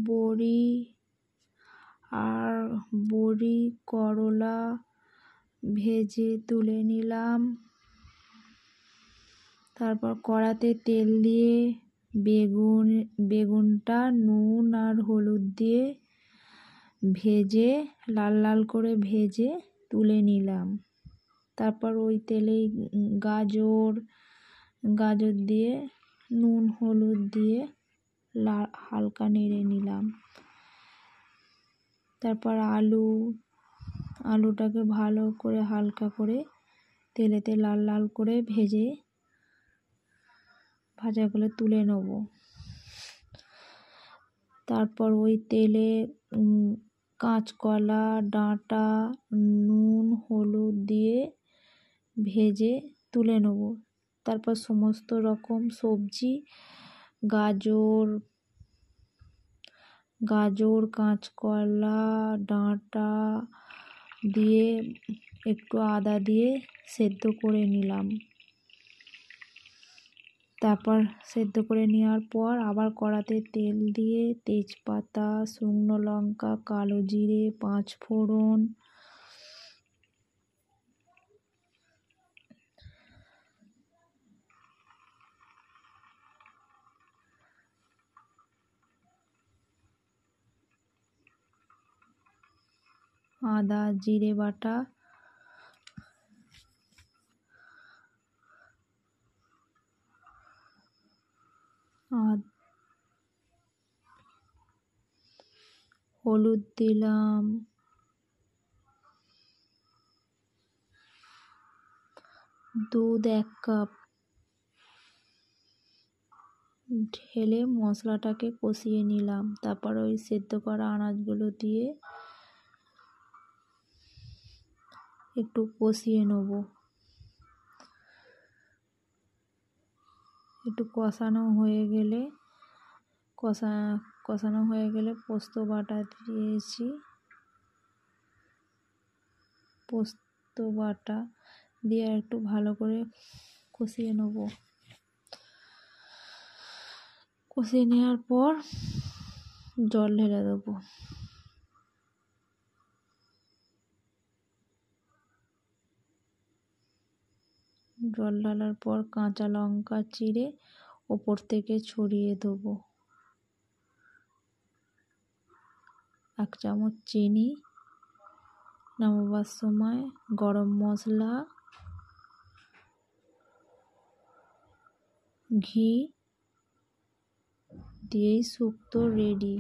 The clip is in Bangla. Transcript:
বড়ি আর বড়ি করলা ভেজে তুলে নিলাম। তারপর কড়াতে তেল দিয়ে বেগুনটা নুন আর হলুদ দিয়ে ভেজে লাল লাল করে ভেজে তুলে নিলাম। তারপর ওই তেলেই গাজর দিয়ে নুন হলুদ দিয়ে হালকা নেড়ে নিলাম। তারপর আলুটাকে ভালো করে হালকা করে তেলেতে লাল লাল করে ভাজা করে তুলে নেব। তারপর ওই তেলে কাঁচকলা ডাঁটা নুন হলুদ দিয়ে ভেজে তুলে নেব। তারপর সমস্ত রকম সবজি গাজর কাঁচকলা ডাঁটা দিয়ে একটু আদা দিয়ে সেদ্ধ করে নিলাম। তারপর সেদ্ধ করে নেওয়ার পর আবার কড়াতে তেল দিয়ে তেজপাতা শুকনো লঙ্কা কালো জিরে 5 ফোড়ন আদা জিরে বাটা হলুদ দিলাম, দুধ 1 কাপ ঢেলে মশলাটাকে কষিয়ে নিলাম। তারপর ওই সেদ্ধ করা আনাজগুলো দিয়ে একটু কষিয়ে নেব। একটু কষানো হয়ে গেলে পোস্ত বাটা দিয়েছি। পোস্ত বাটা দিয়ে একটু ভালো করে কষিয়ে নেব। কষিয়ে নেওয়ার পর জল ঢেলে দেবো। জল ঢালার পর কাঁচা লঙ্কা চিড়ে ওপর থেকে ছড়িয়ে দেবো। 1 চামচ চিনি, নামাবার সময় গরম মশলা ঘি দিয়েই শুক্তো রেডি।